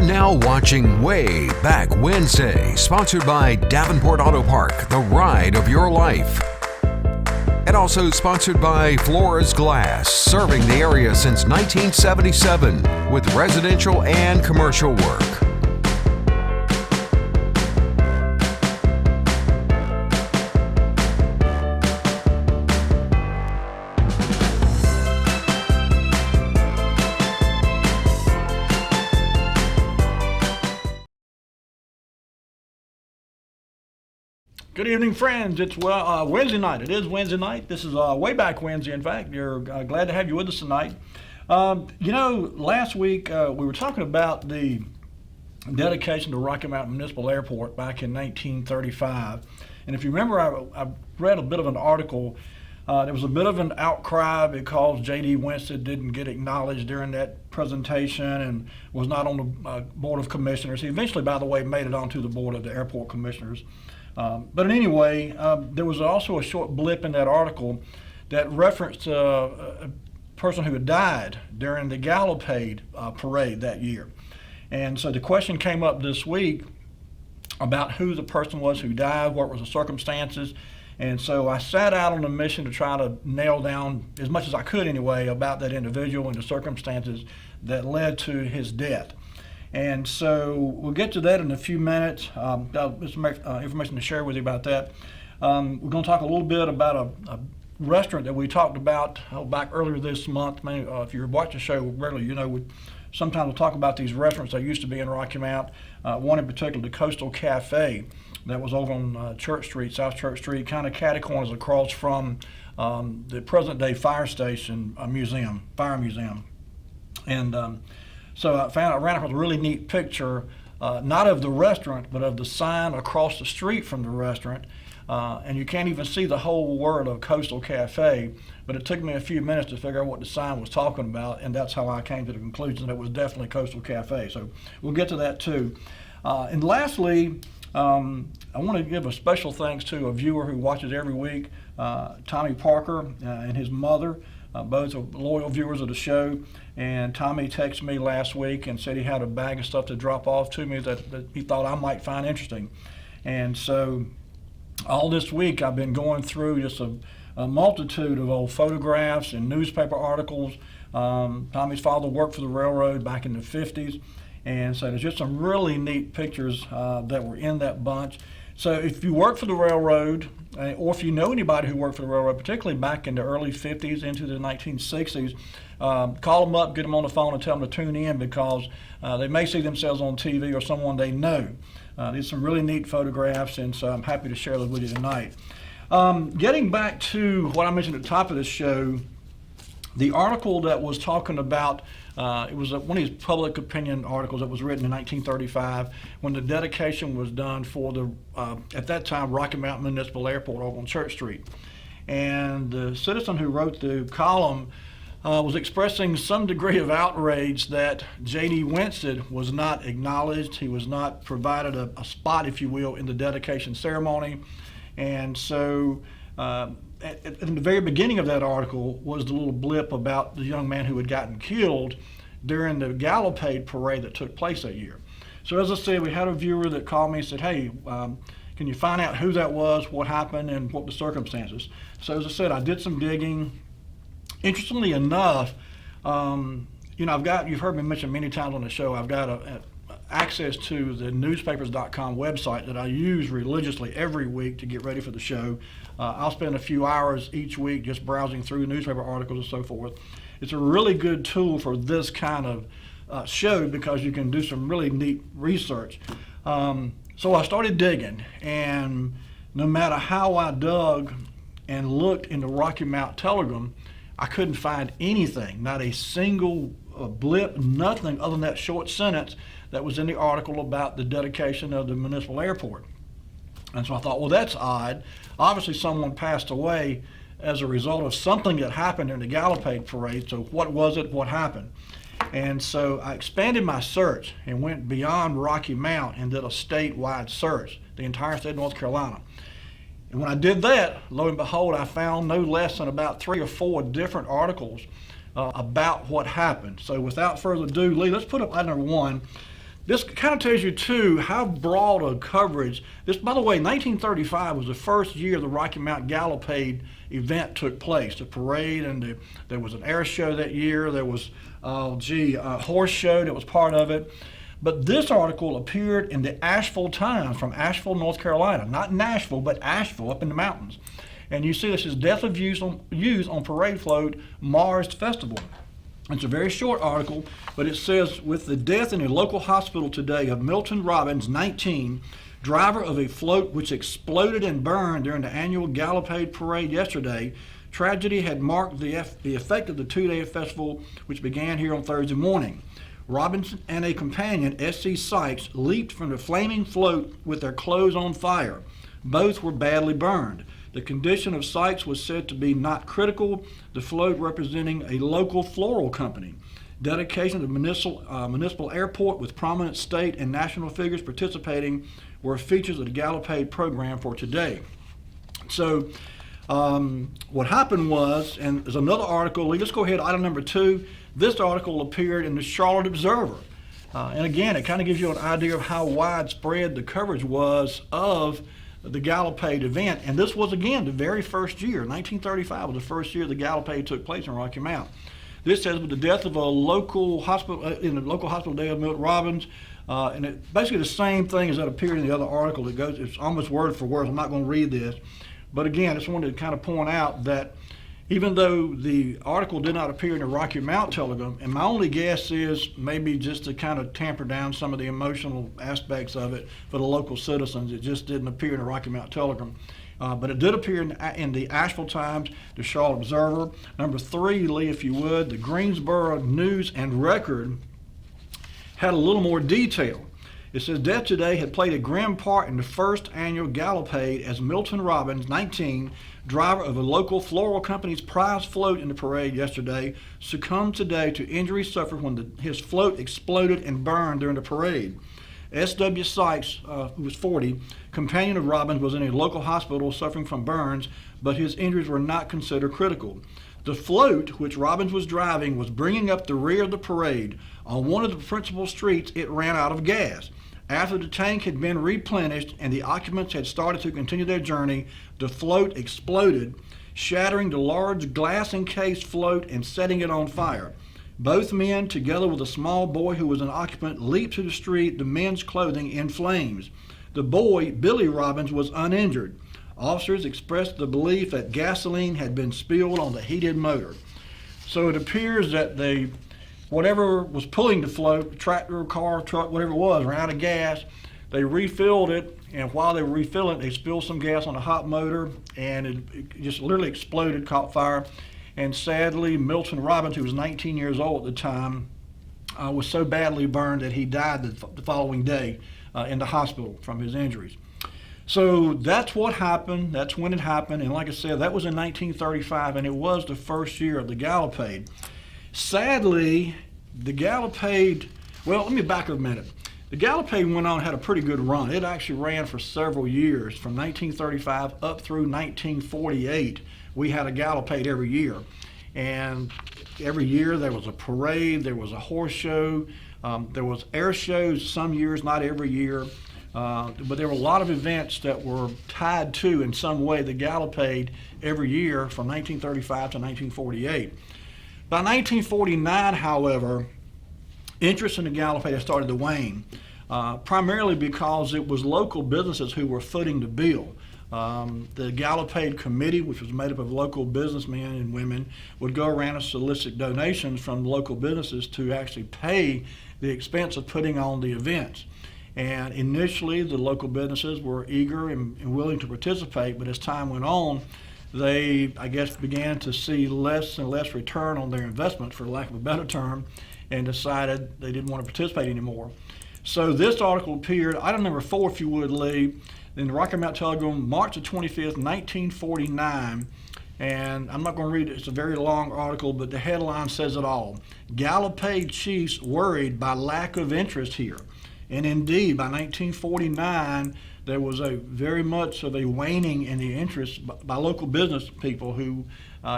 now watching Wayback Wednesday, sponsored by Davenport Auto Park, the ride of your life. And also sponsored by Flores Glass, serving the area since 1977 with residential and commercial work. Good evening, friends. It's Wednesday night. It is Wednesday night. This is Wayback Wednesday, in fact. We're glad to have you with us tonight. Last week we were talking about the dedication to Rocky Mountain Municipal Airport back in 1935. And if you remember, I read a bit of an article. There was a bit of an outcry because J.D. Winston didn't get acknowledged during that presentation and was not on the Board of Commissioners. He eventually, by the way, made it onto the Board of the Airport Commissioners. But anyway, there was also a short blip in that article that referenced a person who had died during the Gallopade parade that year. And so the question came up this week about who the person was who died, what were the circumstances. And so I set out on a mission to try to nail down, as much as I could anyway, about that individual and the circumstances that led to his death. And so we'll get to that in a few minutes. There's some information to share with you about that. We're going to talk a little bit about a restaurant that we talked about back earlier this month. If you watch the show regularly, you know we sometimes talk about these restaurants that used to be in Rocky Mount. One in particular, the Coastal Cafe, that was over on Church Street, South Church Street, kind of catty corners across from the present-day fire station fire museum. And so I ran across a really neat picture, not of the restaurant, but of the sign across the street from the restaurant. And you can't even see the whole word of Coastal Cafe, but it took me a few minutes to figure out what the sign was talking about, and that's how I came to the conclusion that it was definitely Coastal Cafe. So we'll get to that too. And lastly, I want to give a special thanks to a viewer who watches every week, Tommy Parker and his mother. Both are loyal viewers of the show, and Tommy texted me last week and said he had a bag of stuff to drop off to me that he thought I might find interesting. And so all this week I've been going through just a multitude of old photographs and newspaper articles. Tommy's father worked for the railroad back in the 50s, and so there's just some really neat pictures that were in that bunch. So if you work for the railroad, or if you know anybody who worked for the railroad, particularly back in the early 50s into the 1960s, call them up, get them on the phone, and tell them to tune in, because they may see themselves on TV or someone they know. These are some really neat photographs, and so I'm happy to share those with you tonight. Getting back to what I mentioned at the top of this show, the article that was talking about, it was one of these public opinion articles that was written in 1935 when the dedication was done for the, at that time, Rocky Mountain Municipal Airport over on Church Street. And the citizen who wrote the column was expressing some degree of outrage that J.D. Winston was not acknowledged. He was not provided a spot, if you will, in the dedication ceremony. And so at the very beginning of that article was the little blip about the young man who had gotten killed during the Gallopade parade that took place that year. So as I said, we had a viewer that called me and said, hey, can you find out who that was, what happened, and what the circumstances? So as I said, I did some digging. Interestingly enough, you've heard me mention many times on the show, I've got access to the newspapers.com website that I use religiously every week to get ready for the show. I'll spend a few hours each week just browsing through newspaper articles and so forth. It's a really good tool for this kind of show because you can do some really neat research. So I started digging, and no matter how I dug and looked in the Rocky Mount Telegram, I couldn't find anything, not a single blip, nothing other than that short sentence that was in the article about the dedication of the municipal airport. And so I thought, well, that's odd. Obviously someone passed away as a result of something that happened in the Gallopade parade. So what was it? What happened? And so I expanded my search and went beyond Rocky Mount and did a statewide search, the entire state of North Carolina. And when I did that, lo and behold, I found no less than about 3 or 4 different articles about what happened. So without further ado, Lee, let's put up item number 1. this kind of tells you, too, how broad a coverage. This, by the way, 1935 was the first year the Rocky Mount Gallopade event took place. The parade, and there was an air show that year. There was, a horse show that was part of it. But this article appeared in the Asheville Times from Asheville, North Carolina. Not Nashville, but Asheville up in the mountains. And you see this is Death of Youth on Parade Float, Mars Festival. It's a very short article, but it says, with the death in a local hospital today of Milton Robbins, 19, driver of a float which exploded and burned during the annual Gallopade Parade yesterday, tragedy had marked the effect of the two-day festival, which began here on Thursday morning. Robbins and a companion, S.C. Sykes, leaped from the flaming float with their clothes on fire. Both were badly burned. The condition of Sykes was said to be not critical, the float representing a local floral company. Dedication to the municipal airport with prominent state and national figures participating were features of the Gallopade program for today. So what happened was, and there's another article, let's go ahead, item number 2. This article appeared in the Charlotte Observer. And again, it kind of gives you an idea of how widespread the coverage was of the Gallopade event. And this was, again, the very first year. 1935 was the first year the Gallopade took place in Rocky Mount. This says, with the death of a local hospital, in the local hospital day of Milton Robbins, and it basically the same thing as that appeared in the other article. It's almost word for word. I'm not going to read this. But again, I just wanted to kind of point out that even though the article did not appear in the Rocky Mount Telegram, and my only guess is maybe just to kind of tamper down some of the emotional aspects of it for the local citizens, it just didn't appear in the Rocky Mount Telegram. But it did appear in the Asheville Times, the Charlotte Observer. Number 3, Lee, if you would, the Greensboro News and Record had a little more detail. It says, death today had played a grim part in the first annual Gallopade as Milton Robbins, 19, driver of a local floral company's prize float in the parade yesterday, succumbed today to injuries suffered when his float exploded and burned during the parade. S.W. Sykes, who was 40, companion of Robbins, was in a local hospital suffering from burns, but his injuries were not considered critical. The float, which Robbins was driving, was bringing up the rear of the parade. On one of the principal streets, it ran out of gas. After the tank had been replenished and the occupants had started to continue their journey, the float exploded, shattering the large glass-encased float and setting it on fire. Both men, together with a small boy who was an occupant, leaped to the street, the men's clothing in flames. The boy, Billy Robbins, was uninjured. Officers expressed the belief that gasoline had been spilled on the heated motor. So it appears that whatever was pulling the float, tractor, car, truck, whatever it was, ran out of gas. They refilled it, and while they were refilling it, they spilled some gas on the hot motor, and it just literally exploded, caught fire. And sadly, Milton Robbins, who was 19 years old at the time, was so badly burned that he died the following day in the hospital from his injuries. So that's what happened. That's when it happened. And like I said, that was in 1935, and it was the first year of the Gallopade. Sadly, the Gallopade, well, let me back up a minute. The Gallopade went on, had a pretty good run. It actually ran for several years, from 1935 up through 1948. We had a Gallopade every year. And every year there was a parade, there was a horse show, there was air shows some years, not every year. But there were a lot of events that were tied to, in some way, the Gallopade every year from 1935 to 1948. By 1949, however, interest in the Gallopade had started to wane, primarily because it was local businesses who were footing the bill. The Gallopade Committee, which was made up of local businessmen and women, would go around and solicit donations from local businesses to actually pay the expense of putting on the events. And initially, the local businesses were eager and willing to participate, but as time went on, they, I guess, began to see less and less return on their investment, for lack of a better term, and decided they didn't want to participate anymore. So this article appeared, item number 4, if you would, Lee, in the Rocky Mount Telegram, March the 25th, 1949. And I'm not going to read it. It's a very long article, but the headline says it all. Gallopade chiefs worried by lack of interest here. And indeed, by 1949, there was a very much of a waning in the interest by local business people who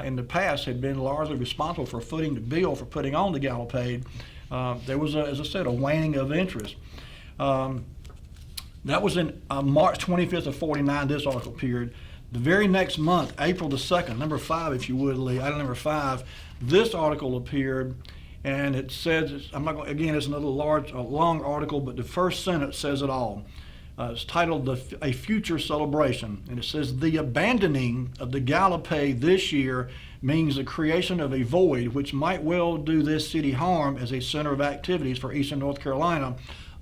in the past had been largely responsible for footing the bill for putting on the Gallopade. There was, as I said, a waning of interest. That was in March 25th of 49, this article appeared. The very next month, April the 2nd, number 5, if you would, Lee, item number 5, this article appeared, and it says, I'm not going, again, it's another long article, but the first sentence says it all. It's titled A Future Celebration, and it says, the abandoning of the Gallopade this year means the creation of a void which might well do this city harm as a center of activities for Eastern North Carolina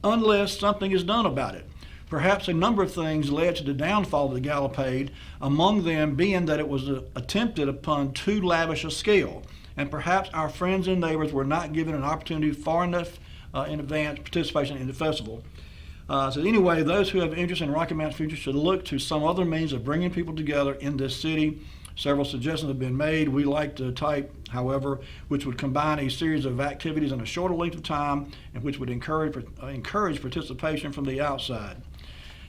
unless something is done about it. Perhaps a number of things led to the downfall of the Gallopade, among them being that it was attempted upon too lavish a scale, and perhaps our friends and neighbors were not given an opportunity far enough in advance participation in the festival. So anyway, those who have interest in Rocky Mount's future should look to some other means of bringing people together in this city. Several suggestions have been made. We like the type, however, which would combine a series of activities in a shorter length of time and which would encourage participation from the outside.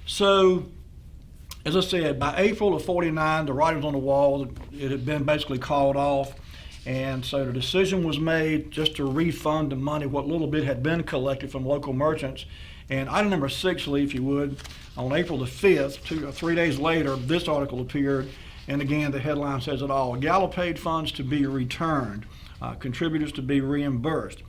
So, as I said, by April of 49, the writing was on the wall. It had been basically called off. And so the decision was made just to refund the money, what little bit had been collected from local merchants. And item number 6, Lee, if you would, on April the 5th, 3 days later, this article appeared. And again, the headline says it all. Gallopade funds to be returned, contributors to be reimbursed.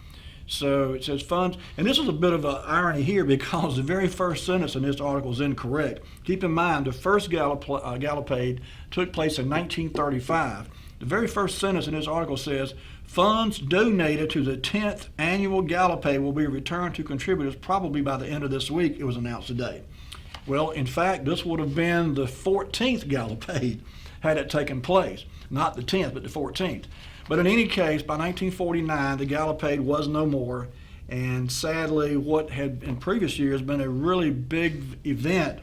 So it says funds, and this is a bit of an irony here because the very first sentence in this article is incorrect. Keep in mind, the first Gallopade took place in 1935. The very first sentence in this article says, funds donated to the 10th annual Gallopade will be returned to contributors probably by the end of this week, it was announced today. Well, in fact, this would have been the 14th Gallopade had it taken place. Not the 10th, but the 14th. But in any case, by 1949, the Gallopade was no more. And sadly, what had in previous years been a really big event,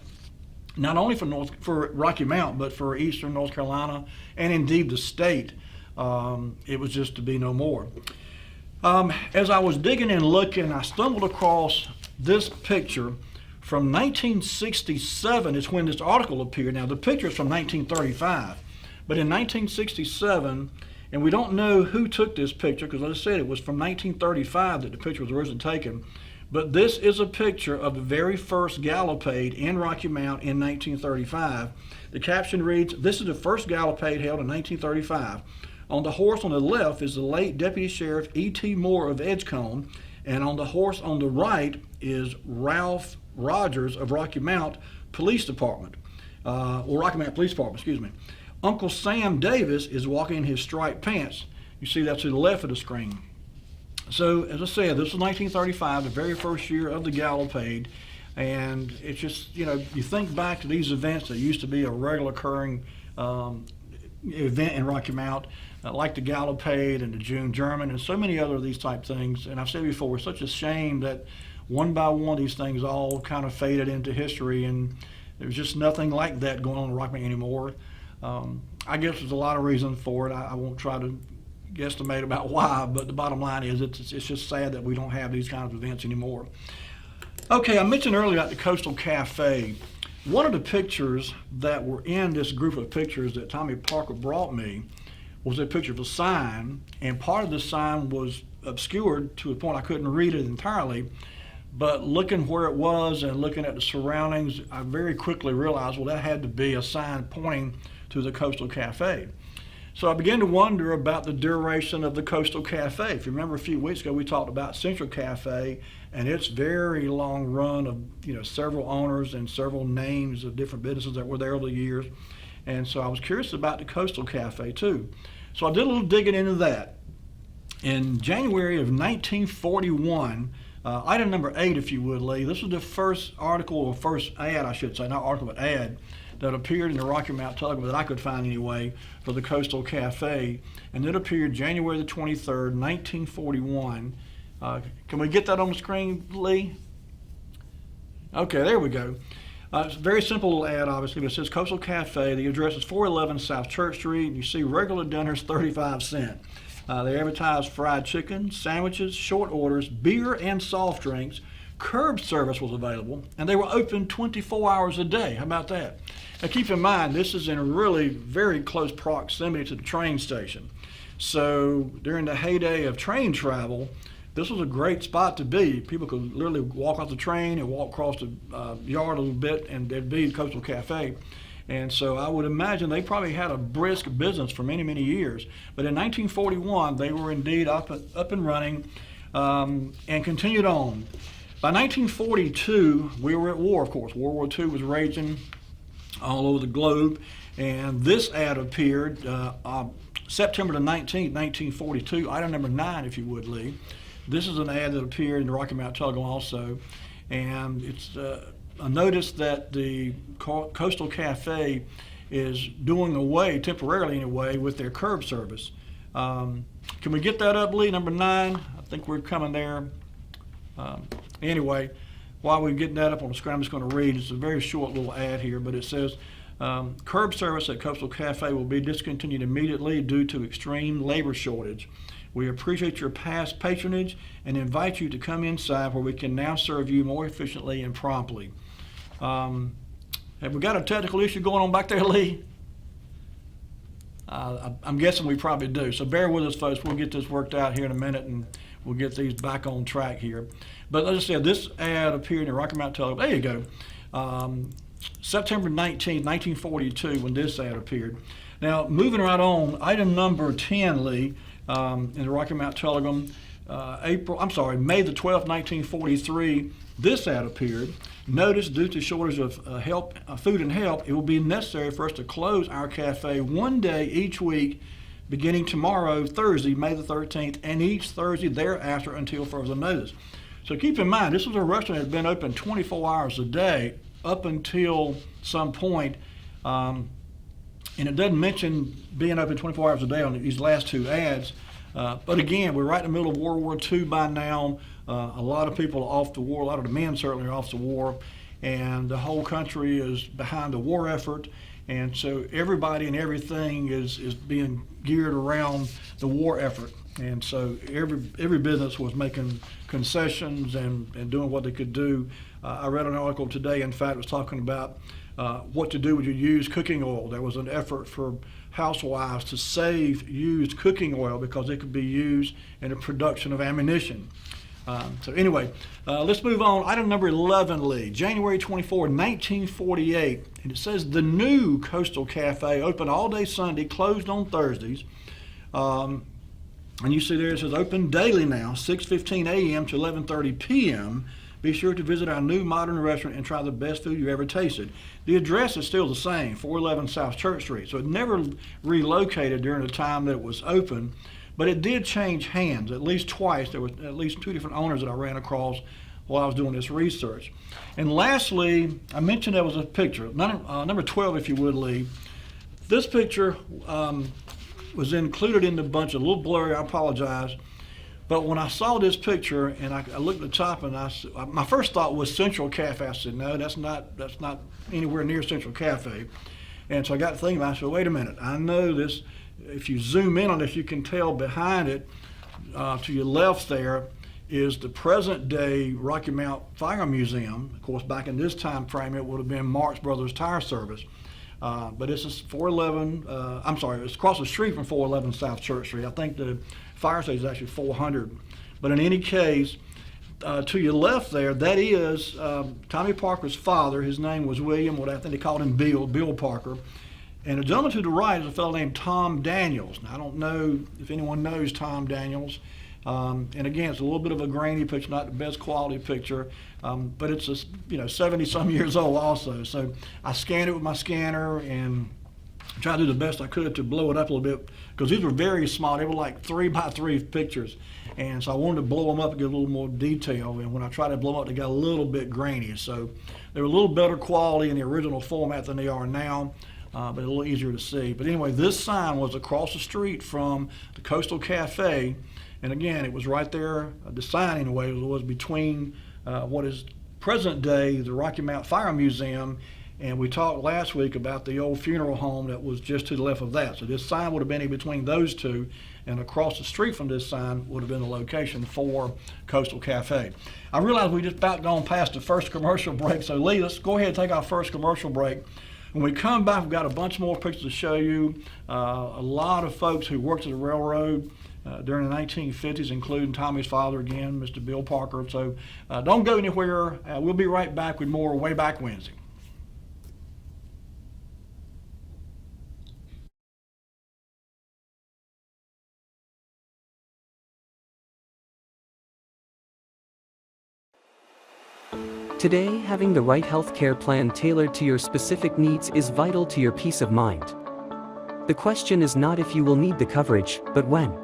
not only for Rocky Mount, but for Eastern North Carolina and indeed the state, it was just to be no more. As I was digging and looking, I stumbled across this picture from 1967 is when this article appeared. Now, the picture is from 1935, but in 1967, and we don't know who took this picture because, as I said, it was from 1935 that the picture was originally taken. But this is a picture of the very first Gallopade in Rocky Mount in 1935. The caption reads, "This is the first Gallopade held in 1935. On the horse on the left is the late Deputy Sheriff E.T. Moore of Edgecombe, and on the horse on the right is Ralph Rogers of Rocky Mount Police Department, or Rocky Mount Police Department, excuse me. Uncle Sam Davis is walking in his striped pants." You see that to the left of the screen. So, as I said, this was 1935, the very first year of the Gallopade, and it's just, you think back to these events that used to be a regular occurring event in Rocky Mount, like the Gallopade and the June German and so many other of these type things. And I've said before, it's such a shame that one by one these things all kind of faded into history, and there's just nothing like that going on in Rocky Mount anymore. I guess there's a lot of reasons for it. I won't try to guesstimate about why, but the bottom line is it's just sad that we don't have these kinds of events anymore. Okay, I mentioned earlier about the Coastal Cafe. One of the pictures that were in this group of pictures that Tommy Parker brought me was a picture of a sign, and part of the sign was obscured to the point I couldn't read it entirely. But looking where it was and looking at the surroundings, I very quickly realized, well, that had to be a sign pointing to the Coastal Cafe. So I began to wonder about the duration of the Coastal Cafe. If you remember a few weeks ago, we talked about Central Cafe and its very long run of several owners and several names of different businesses that were there over the years. And so I was curious about the Coastal Cafe too. So I did a little digging into that. In January of 1941, item number 8, if you would, Lee, this was the first article, or first ad, I should say, not article, but ad, that appeared in the Rocky Mount Telegram that I could find anyway for the Coastal Cafe. And it appeared January the 23rd, 1941. Can we get that on the screen, Lee? Okay, there we go. It's a very simple little ad, obviously, but it says Coastal Cafe. The address is 411 South Church Street. And you see regular dinners, 35 cents. They advertise fried chicken, sandwiches, short orders, beer and soft drinks. Curb service was available, and they were open 24 hours a day. How about that? Now keep in mind, this is in really very close proximity to the train station. So during the heyday of train travel, this was a great spot to be. People could literally walk off the train and walk across the yard a little bit, and there'd be Coastal Cafe. And so I would imagine they probably had a brisk business for many, many years. But in 1941, they were indeed up and running, and continued on. By 1942, we were at war, of course. World War II was raging all over the globe. And this ad appeared September the 19th, 1942, item number 9, if you would, Lee. This is an ad that appeared in the Rocky Mount Telegram also. And it's a notice that the Coastal Cafe is doing away, temporarily anyway, with their curb service. Can we get that up, Lee? Number 9. I think we're coming there. Anyway, while we're getting that up on the screen, I'm just going to read. It's a very short little ad here, but it says, curb service at Coastal Cafe will be discontinued immediately due to extreme labor shortage. We appreciate your past patronage and invite you to come inside where we can now serve you more efficiently and promptly. Have we got a technical issue going on back there, Lee? I'm guessing we probably do. So bear with us, folks. We'll get this worked out here in a minute, and we'll get these back on track here. But as I said, this ad appeared in the Rocky Mount Telegram. There you go. September 19, 1942, when this ad appeared. Now, moving right on, item number 10, Lee, in the Rocky Mount Telegram, May the 12th, 1943, this ad appeared. Notice, due to shortage of food and help, it will be necessary for us to close our cafe one day each week, beginning tomorrow, Thursday, May the 13th, and each Thursday thereafter until further notice. So keep in mind, this was a restaurant that had been open 24 hours a day up until some point, and it doesn't mention being open 24 hours a day on these last two ads. But again, we're right in the middle of World War II by now. A lot of people are off the war. A lot of the men certainly are off the war, and the whole country is behind the war effort. And so everybody and everything is being geared around the war effort. And so every business was making concessions and doing what they could do. I read an article today, in fact, it was talking about what to do with your used cooking oil. There was an effort for housewives to save used cooking oil because it could be used in the production of ammunition. So anyway, let's move on. Item number 11, Lee. January 24, 1948. And it says the new Coastal Cafe, open all day Sunday, closed on Thursdays. And you see there it says open daily now, 6:15 a.m. to 11:30 p.m. Be sure to visit our new modern restaurant and try the best food you ever tasted. The address is still the same, 411 South Church Street. So it never relocated during the time that it was open, but it did change hands at least twice. There was at least 2 different owners that I ran across while I was doing this research. And lastly, I mentioned there was a picture, number 12, if you would, Lee. This picture was included in the bunch, a little blurry, I apologize. But when I saw this picture and I looked at the top, and my first thought was Central Cafe. I said, no, that's not anywhere near Central Cafe. And so I got thinking, I said, wait a minute, I know this. If you zoom in on this, you can tell behind it, to your left there, is the present day Rocky Mount Fire Museum. Of course, back in this time frame, it would have been Marx Brothers Tire Service. But this is 411, it's across the street from 411 South Church Street. I think the fire station is actually 400. But in any case, to your left there, that is Tommy Parker's father. His name was William, what I think they called him Bill Parker. And the gentleman to the right is a fellow named Tom Daniels. Now, I don't know if anyone knows Tom Daniels. And again, it's a little bit of a grainy picture, not the best quality picture, but it's 70-some years old also. So I scanned it with my scanner and tried to do the best I could to blow it up a little bit, because these were very small. They were like 3x3 pictures, and so I wanted to blow them up and get a little more detail. And when I tried to blow them up, they got a little bit grainy. So they were a little better quality in the original format than they are now. But a little easier to see. But anyway, this sign was across the street from the Coastal Cafe. And again, it was right there, the sign anyway, was between what is present day the Rocky Mount Fire Museum. And we talked last week about the old funeral home that was just to the left of that. So this sign would have been in between those two. And across the street from this sign would have been the location for Coastal Cafe. I realize we just about gone past the first commercial break. So Lee, let's go ahead and take our first commercial break. When we come back, we've got a bunch more pictures to show you. A lot of folks who worked at the railroad during the 1950s, including Tommy's father again, Mr. Bill Parker. So don't go anywhere. We'll be right back with more Wayback Wednesday. Today, having the right healthcare plan tailored to your specific needs is vital to your peace of mind. The question is not if you will need the coverage, but when.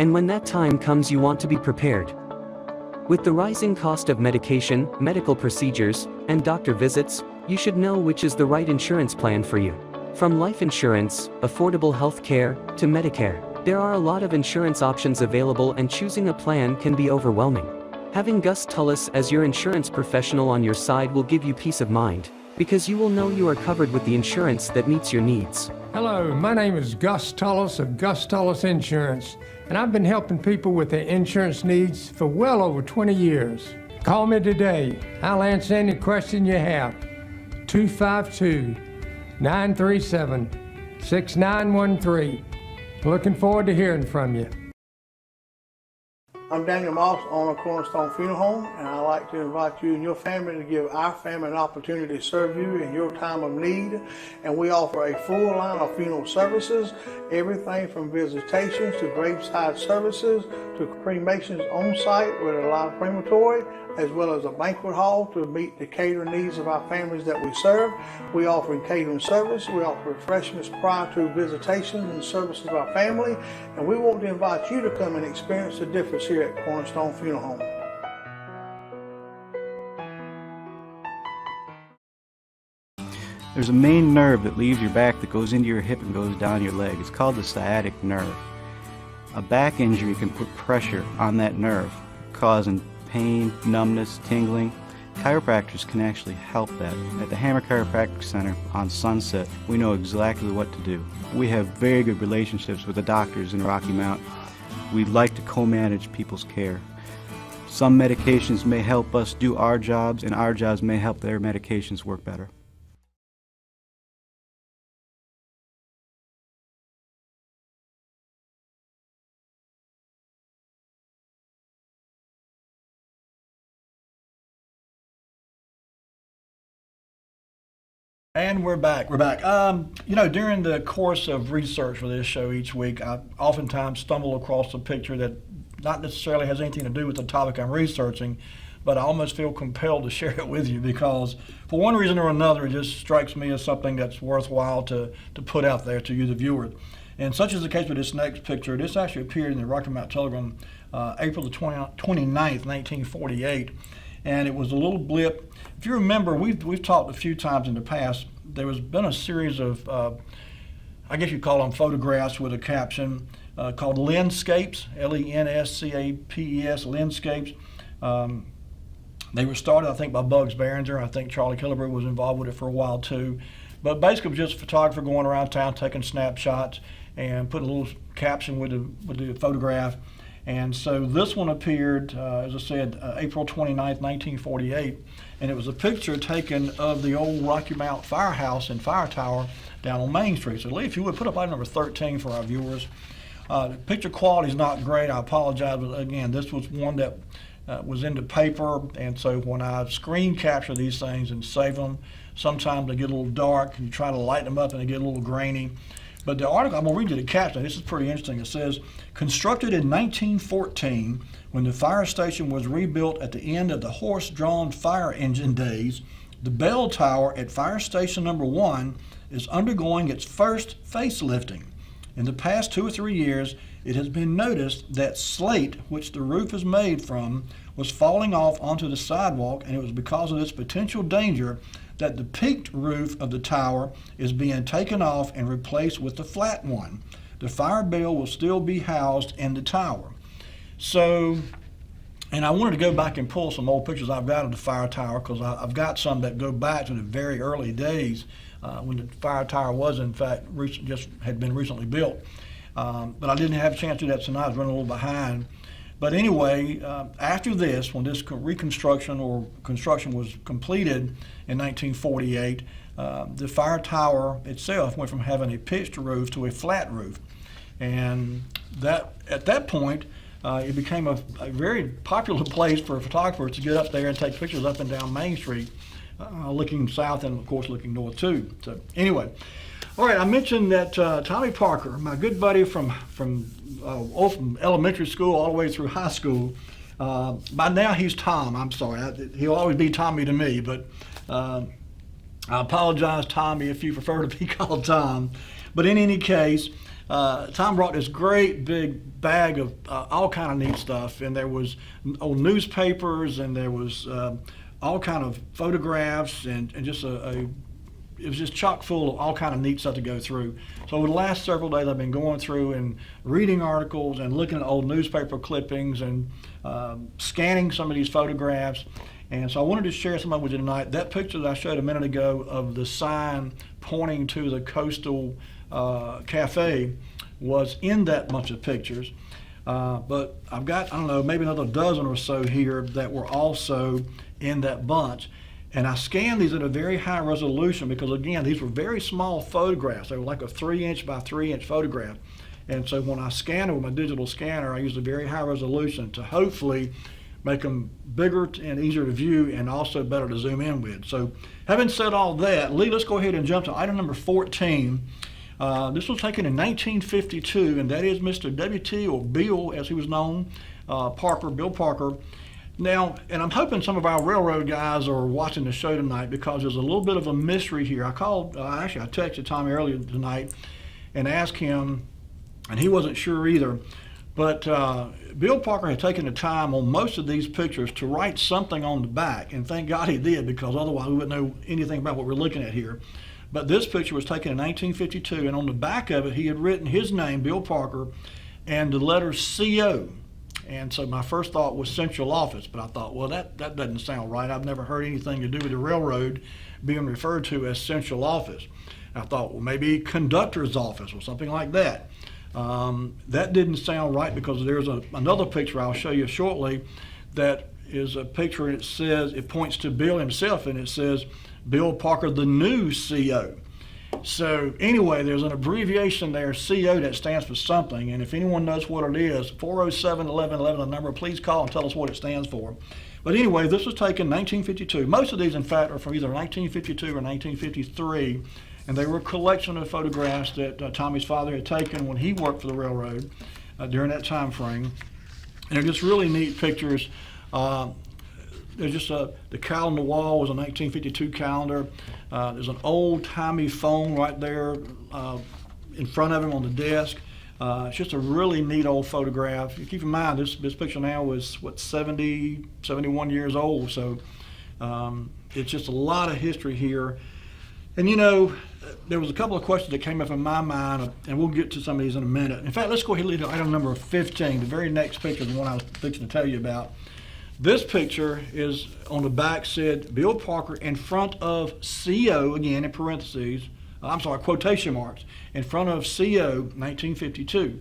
And when that time comes, you want to be prepared. With the rising cost of medication, medical procedures, and doctor visits, you should know which is the right insurance plan for you. From life insurance, affordable health care, to Medicare, there are a lot of insurance options available, and choosing a plan can be overwhelming. Having Gus Tullis as your insurance professional on your side will give you peace of mind, because you will know you are covered with the insurance that meets your needs. Hello, my name is Gus Tullis of Gus Tullis Insurance, and I've been helping people with their insurance needs for well over 20 years. Call me today. I'll answer any question you have. 252-937-6913. Looking forward to hearing from you. I'm Daniel Moss, owner of Cornerstone Funeral Home, and I'd like to invite you and your family to give our family an opportunity to serve you in your time of need. And we offer a full line of funeral services, everything from visitations to graveside services to cremations on site with a live crematory, as well as a banquet hall to meet the catering needs of our families that we serve. We offer catering service, we offer refreshments prior to visitations and services of our family, and we want to invite you to come and experience the difference here at Cornerstone Funeral Home. There's a main nerve that leaves your back that goes into your hip and goes down your leg. It's called the sciatic nerve. A back injury can put pressure on that nerve, causing pain, numbness, tingling. Chiropractors can actually help that. At the Hammer Chiropractic Center on Sunset, we know exactly what to do. We have very good relationships with the doctors in Rocky Mount. We like to co-manage people's care. Some medications may help us do our jobs, and our jobs may help their medications work better. And we're back. During the course of research for this show each week, I oftentimes stumble across a picture that not necessarily has anything to do with the topic I'm researching, but I almost feel compelled to share it with you because for one reason or another, it just strikes me as something that's worthwhile to put out there to you, the viewer. And such is the case with this next picture. This actually appeared in the Rocky Mount Telegram April the 29th, 1948. And it was a little blip. If you remember, we've talked a few times in the past. There has been a series of, I guess you call them photographs with a caption called Lendscapes, L-E-N-S-C-A-P-E-S, Lendscapes. They were started, I think, by Bugs Behringer. I think Charlie Killebrew was involved with it for a while too. But basically, it was just a photographer going around town taking snapshots and putting a little caption with the photograph. And so this one appeared, as I said, April 29th, 1948, and it was a picture taken of the old Rocky Mount firehouse and fire tower down on Main Street. So Lee, if you would put up item number 13 for our viewers. The picture quality is not great, I apologize, but again, this was one that was into paper, and so when I screen capture these things and save them, sometimes they get a little dark, and you try to lighten them up and they get a little grainy. But the article, I'm going to read you the caption. This is pretty interesting. It says, constructed in 1914, when the fire station was rebuilt at the end of the horse-drawn fire engine days, the bell tower at fire station number 1 is undergoing its first facelifting. In the past 2 or 3 years, it has been noticed that slate, which the roof is made from, was falling off onto the sidewalk, and it was because of this potential danger that the peaked roof of the tower is being taken off and replaced with the flat one. The fire bell will still be housed in the tower. So, and I wanted to go back and pull some old pictures I've got of the fire tower because I've got some that go back to the very early days when the fire tower was in fact just had been recently built. But I didn't have a chance to do that tonight. I was running a little behind. But anyway, after this, when this reconstruction or construction was completed in 1948, the fire tower itself went from having a pitched roof to a flat roof. And that at that point, it became a very popular place for photographers to get up there and take pictures up and down Main Street, looking south and, of course, looking north, too. So anyway, all right, I mentioned that Tommy Parker, my good buddy from elementary school all the way through high school. By now, he's Tom. I'm sorry. He'll always be Tommy to me, but I apologize, Tommy, if you prefer to be called Tom. But in any case, Tom brought this great big bag of all kind of neat stuff, and there was old newspapers, and there was all kind of photographs, and just it was just chock full of all kind of neat stuff to go through. So over the last several days, I've been going through and reading articles and looking at old newspaper clippings and scanning some of these photographs. And so I wanted to share some of it with you tonight. That picture that I showed a minute ago of the sign pointing to the Coastal Cafe was in that bunch of pictures. But I've got, I don't know, maybe another dozen or so here that were also in that bunch. And I scanned these at a very high resolution because, again, these were very small photographs. They were like a 3-inch by 3-inch photograph. And so when I scanned it with my digital scanner, I used a very high resolution to hopefully make them bigger and easier to view and also better to zoom in with. So having said all that, Lee, let's go ahead and jump to item number 14. This was taken in 1952, and that is Mr. W.T. or Bill, as he was known, Parker, Bill Parker. Now, and I'm hoping some of our railroad guys are watching the show tonight because there's a little bit of a mystery here. I texted Tommy earlier tonight and asked him, and he wasn't sure either, but Bill Parker had taken the time on most of these pictures to write something on the back, and thank God he did, because otherwise we wouldn't know anything about what we're looking at here. But this picture was taken in 1952, and on the back of it he had written his name, Bill Parker, and the letter CO. And so my first thought was central office, but I thought, well, that doesn't sound right. I've never heard anything to do with the railroad being referred to as central office. I thought, well, maybe conductor's office or something like that. That didn't sound right because there's another picture I'll show you shortly that is a picture, and it points to Bill himself, and it says, Bill Parker, the new CO. So anyway, there's an abbreviation there, CO, that stands for something, and if anyone knows what it is, 407-1111, the number, please call and tell us what it stands for. But anyway, this was taken in 1952. Most of these, in fact, are from either 1952 or 1953, and they were a collection of photographs that Tommy's father had taken when he worked for the railroad during that time frame. And they're just really neat pictures. There's just the calendar on the wall was a 1952 calendar. There's an old-timey phone right there in front of him on the desk. It's just a really neat old photograph. You keep in mind, this picture now was, 71 years old. So it's just a lot of history here. And, you know, there was a couple of questions that came up in my mind, and we'll get to some of these in a minute. In fact, let's go ahead and lead to item number 15. The very next picture is the one I was fixing to tell you about. This picture is on the back, said Bill Parker in front of CO, again in parentheses, quotation marks, in front of CO 1952.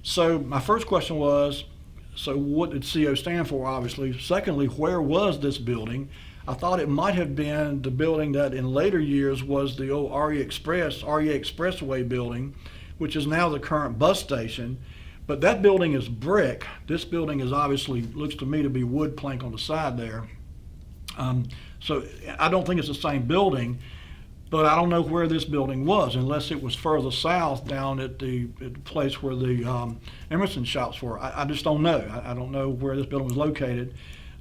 So my first question was, so what did CO stand for, obviously? Secondly, where was this building? I thought it might have been the building that in later years was the old RE Expressway building, which is now the current bus station. But that building is brick. This building is obviously, looks to me to be wood plank on the side there. So I don't think it's the same building, but I don't know where this building was unless it was further south down at the place where the Emerson shops were. I just don't know. I don't know where this building was located.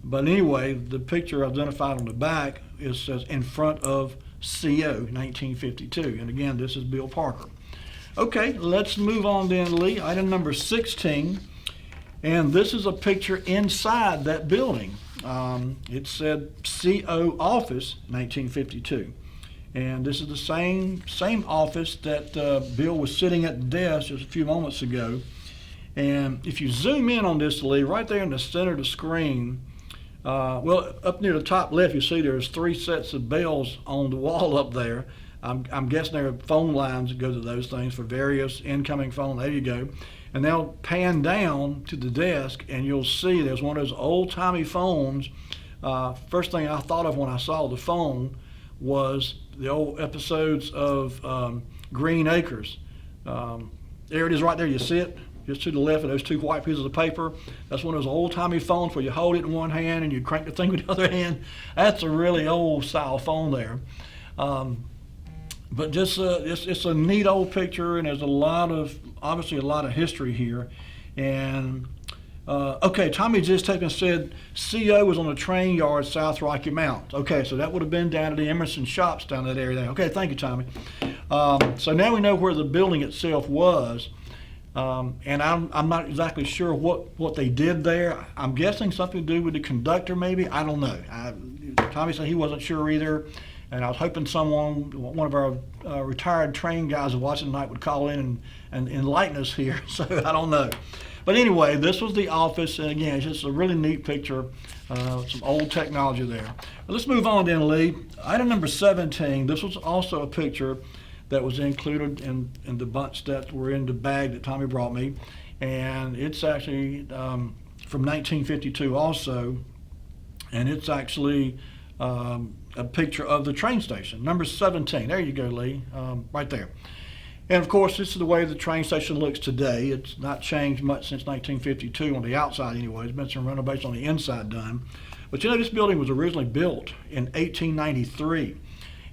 But anyway, the picture identified on the back says in front of CO 1952. And again, this is Bill Parker. Okay, let's move on then, Lee. Item number 16, and this is a picture inside that building. It said CO Office 1952, and this is the same office that Bill was sitting at the desk just a few moments ago. And if you zoom in on this, Lee, right there in the center of the screen, well, up near the top left, you see there's 3 sets of bells on the wall up there. I'm guessing there are phone lines that go to those things for various incoming phone. There you go. And they'll pan down to the desk, and you'll see there's one of those old-timey phones. First thing I thought of when I saw the phone was the old episodes of Green Acres. There it is right there. You see it? Just to the left of those two white pieces of paper. That's one of those old-timey phones where you hold it in one hand and you crank the thing with the other hand. That's a really old-style phone there. But just it's a neat old picture, and there's obviously a lot of history here. And okay, Tommy just said CO was on the train yard South Rocky Mount. Okay, so that would have been down at the Emerson Shops down that area there. Okay, thank you, Tommy. So now we know where the building itself was. And I'm not exactly sure what they did there. I'm guessing something to do with the conductor, maybe. I don't know. Tommy said he wasn't sure either. And I was hoping one of our retired train guys watching tonight would call in and enlighten us here. So I don't know. But anyway, this was the office. And again, it's just a really neat picture. Some old technology there. But let's move on then, Lee. Item number 17. This was also a picture that was included in the bunch that were in the bag that Tommy brought me. And it's actually from 1952 also. And it's actually a picture of the train station, number 17. There you go, Lee, right there. And of course, this is the way the train station looks today. It's not changed much since 1952 on the outside anyway. There's been some renovations on the inside done. But you know, this building was originally built in 1893.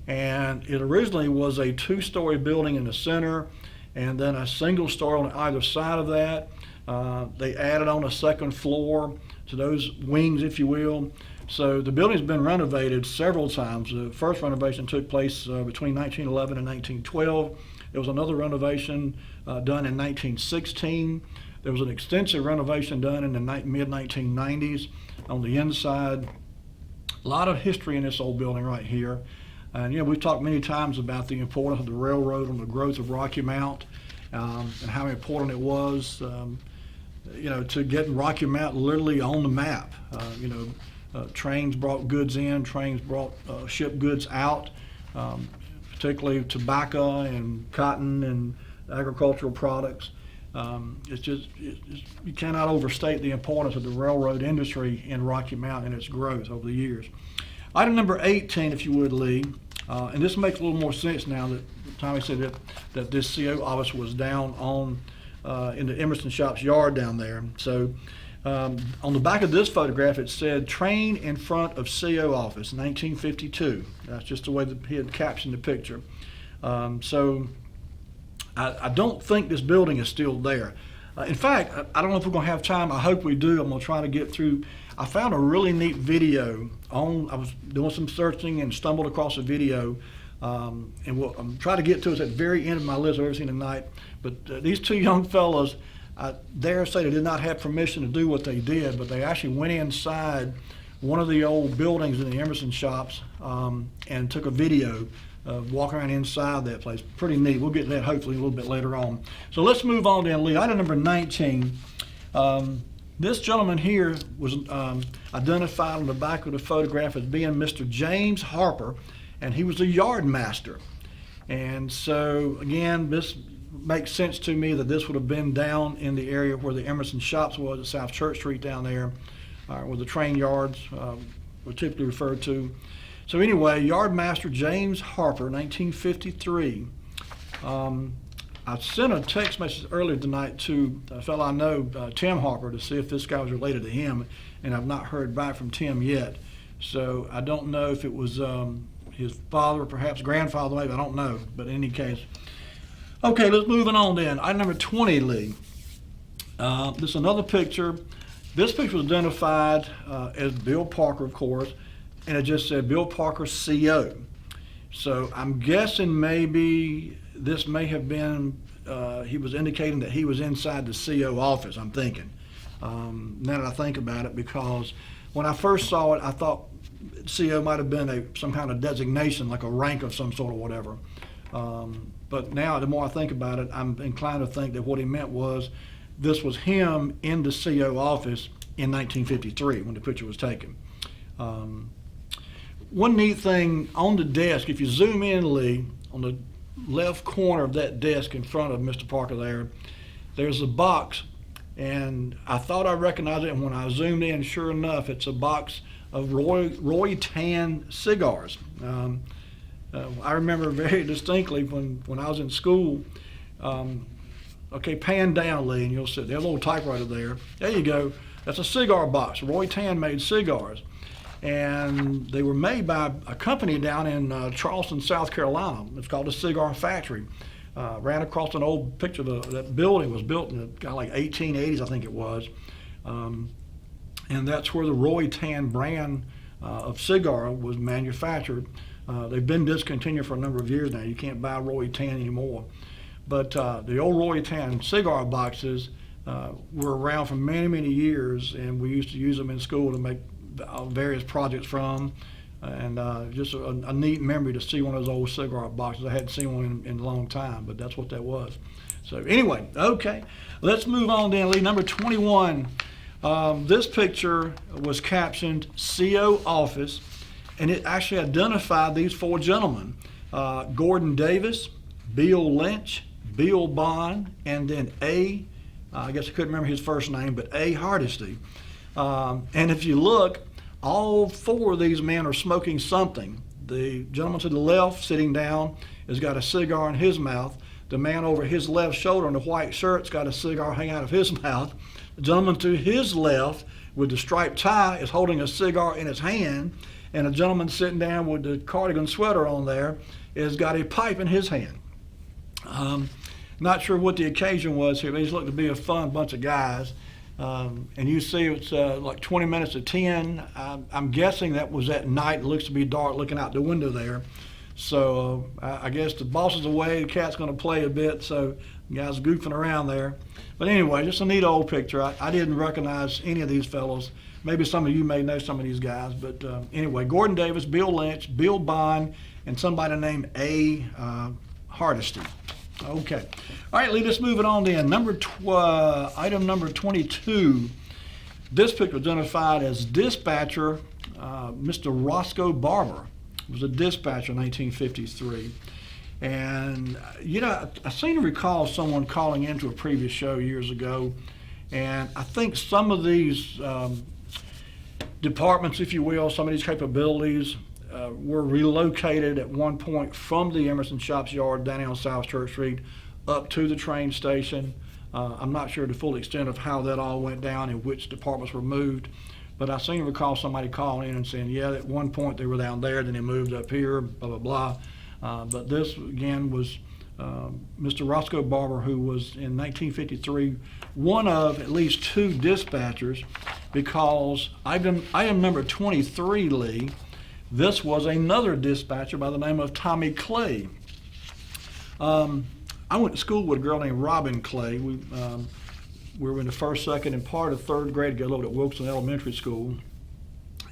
And it originally was a two-story building in the center and then a single story on either side of that. They added on a second floor to those wings, if you will. So the building's been renovated several times. The first renovation took place between 1911 and 1912. There was another renovation done in 1916. There was an extensive renovation done in the mid-1990s on the inside. A lot of history in this old building right here. And you know, we've talked many times about the importance of the railroad and the growth of Rocky Mount and how important it was, you know, to getting Rocky Mount literally on the map. You know, trains brought goods in, trains brought shipped goods out, particularly tobacco and cotton and agricultural products. You cannot overstate the importance of the railroad industry in Rocky Mount and its growth over the years. Item number 18, if you would, Lee, and this makes a little more sense now that Tommy said that this CO office was down on in the Emerson Shops yard down there. So on the back of this photograph, it said train in front of CO office, 1952. That's just the way that he had captioned the picture. So I don't think this building is still there. In fact, I don't know if we're going to have time. I hope we do. I'm going to try to get through. I found a really neat video I was doing some searching and stumbled across a video. And what I'm trying to get to is at the very end of my list of everything tonight. But these two young fellows, I dare say they did not have permission to do what they did, but they actually went inside one of the old buildings in the Emerson Shops and took a video walking around inside that place. Pretty neat. We'll get to that hopefully a little bit later on. So let's move on then, Lee. Item number 19. This gentleman here was identified on the back of the photograph as being Mr. James Harper, and he was a yard master. And so, again, this makes sense to me that this would have been down in the area where the Emerson Shops was at South Church Street down there, where the train yards were typically referred to. So anyway, Yard Master James Harper, 1953. I sent a text message earlier tonight to a fellow I know, Tim Harper, to see if this guy was related to him, and I've not heard back from Tim yet. So I don't know if it was his father or perhaps grandfather, maybe, I don't know, but in any case. Okay, let's move on then. Item number 20, Lee. This is another picture. This picture was identified as Bill Parker, of course, and it just said Bill Parker, CO. So I'm guessing maybe this may have been, he was indicating that he was inside the CO office, I'm thinking. Now that I think about it, because when I first saw it, I thought CO might have been some kind of designation, like a rank of some sort or whatever. But now, the more I think about it, I'm inclined to think that what he meant was this was him in the CO office in 1953 when the picture was taken. One neat thing on the desk, if you zoom in, Lee, on the left corner of that desk in front of Mr. Parker there's a box, and I thought I recognized it, and when I zoomed in, sure enough, it's a box of Roy Tan cigars. I remember very distinctly when I was in school, Okay, pan down, Lee, and you'll see there's a little typewriter there. There you go. That's a cigar box. Roy Tan made cigars. And they were made by a company down in Charleston, South Carolina. It's called the Cigar Factory. Ran across an old picture of that building was built in the like 1880s, I think it was. And that's where the Roy Tan brand of cigar was manufactured. They've been discontinued for a number of years now. You can't buy Roy Tan anymore. But the old Roy Tan cigar boxes were around for many, many years, and we used to use them in school to make various projects from. And just a neat memory to see one of those old cigar boxes. I hadn't seen one in a long time, but that's what that was. So anyway, okay, let's move on then, Lee. Number 21. This picture was captioned CO Office, and it actually identified these four gentlemen, Gordon Davis, Bill Lynch, Bill Bond, and then I guess I couldn't remember his first name, but A. Hardesty. And if you look, all four of these men are smoking something. The gentleman to the left, sitting down, has got a cigar in his mouth. The man over his left shoulder in the white shirt's got a cigar hanging out of his mouth. The gentleman to his left with the striped tie is holding a cigar in his hand. And a gentleman sitting down with the cardigan sweater on there has got a pipe in his hand. Not sure what the occasion was here. They just looked to be a fun bunch of guys. And you see it's like 20 minutes to 10. I'm guessing that was at night. It looks to be dark looking out the window there. So I guess the boss is away. The cat's going to play a bit. So the guy's goofing around there. But anyway, just a neat old picture. I didn't recognize any of these fellows. Maybe some of you may know some of these guys. But anyway, Gordon Davis, Bill Lynch, Bill Bond, and somebody named A. Hardesty. Okay. All right, Lee, let's move it on then. Item number 22. This picture was identified as dispatcher Mr. Roscoe Barber. Was a dispatcher in 1953. And, you know, I seem to recall someone calling into a previous show years ago, and I think some of these departments, if you will, some of these capabilities were relocated at one point from the Emerson Shops Yard down on South Church Street up to the train station. I'm not sure the full extent of how that all went down and which departments were moved, but I seem to recall somebody calling in and saying, yeah, at one point they were down there, then they moved up here, blah, blah, blah. But this, again, was Mr. Roscoe Barber, who was in 1953 one of at least two dispatchers, because item number 23, Lee, this was another dispatcher by the name of Tommy Clay. I went to school with a girl named Robin Clay. We were in the first, second, and part of third grade together at Wilson Elementary School.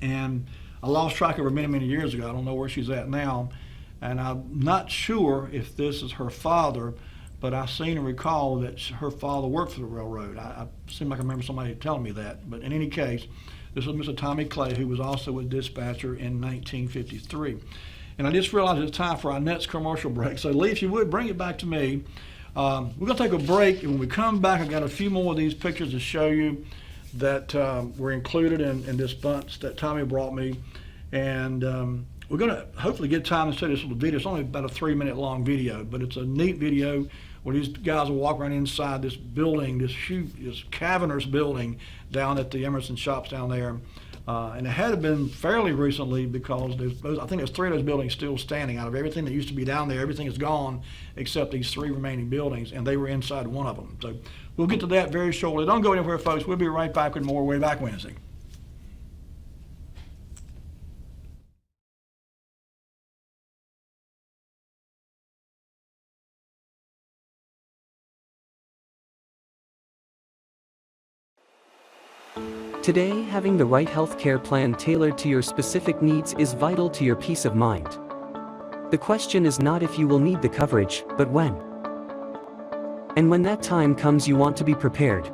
And I lost track of her many, many years ago. I don't know where she's at now. And I'm not sure if this is her father, but I seem to recall that her father worked for the railroad. I seem like I remember somebody telling me that. But in any case, this was Mr. Tommy Clay, who was also a dispatcher in 1953. And I just realized it's time for our next commercial break. So Lee, if you would, bring it back to me. We're going to take a break, and when we come back, I've got a few more of these pictures to show you that were included in this bunch that Tommy brought me. And we're going to hopefully get time to show this little video. It's only about a 3-minute long video, but it's a neat video where these guys will walk around inside this building, this huge, this cavernous building down at the Emerson Shops down there. And it had been fairly recently, because I think there's 3 of those buildings still standing. Out of everything that used to be down there, everything is gone except these 3 remaining buildings, and they were inside one of them. So we'll get to that very shortly. Don't go anywhere, folks. We'll be right back with more Wayback Wednesday. Today, having the right healthcare plan tailored to your specific needs is vital to your peace of mind. The question is not if you will need the coverage, but when. And when that time comes, you want to be prepared.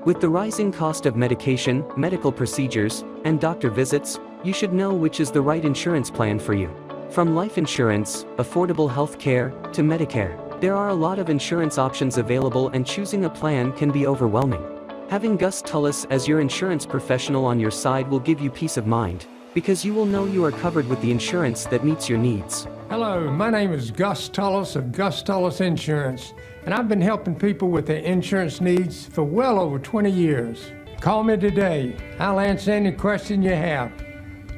With the rising cost of medication, medical procedures, and doctor visits, you should know which is the right insurance plan for you. From life insurance, affordable health care, to Medicare, there are a lot of insurance options available, and choosing a plan can be overwhelming. Having Gus Tullis as your insurance professional on your side will give you peace of mind, because you will know you are covered with the insurance that meets your needs. Hello, my name is Gus Tullis of Gus Tullis Insurance, and I've been helping people with their insurance needs for well over 20 years. Call me today. I'll answer any question you have.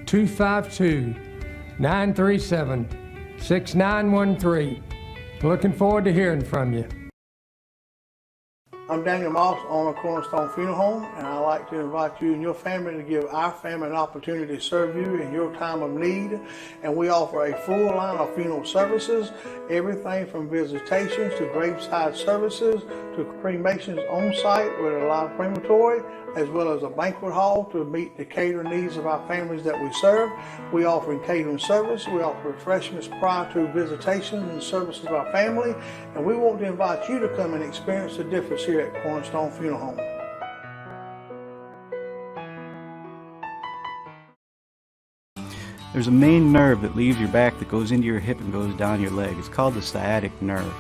252-937-6913. Looking forward to hearing from you. I'm Daniel Moss, owner of Cornerstone Funeral Home, and I'd like to invite you and your family to give our family an opportunity to serve you in your time of need. And we offer a full line of funeral services, everything from visitations to graveside services to cremations on site with a live crematory, as well as a banquet hall to meet the catering needs of our families that we serve. We offer catering service, we offer refreshments prior to visitations and services of our family, and we want to invite you to come and experience the difference here at Cornerstone Funeral Home. There's a main nerve that leaves your back that goes into your hip and goes down your leg. It's called the sciatic nerve.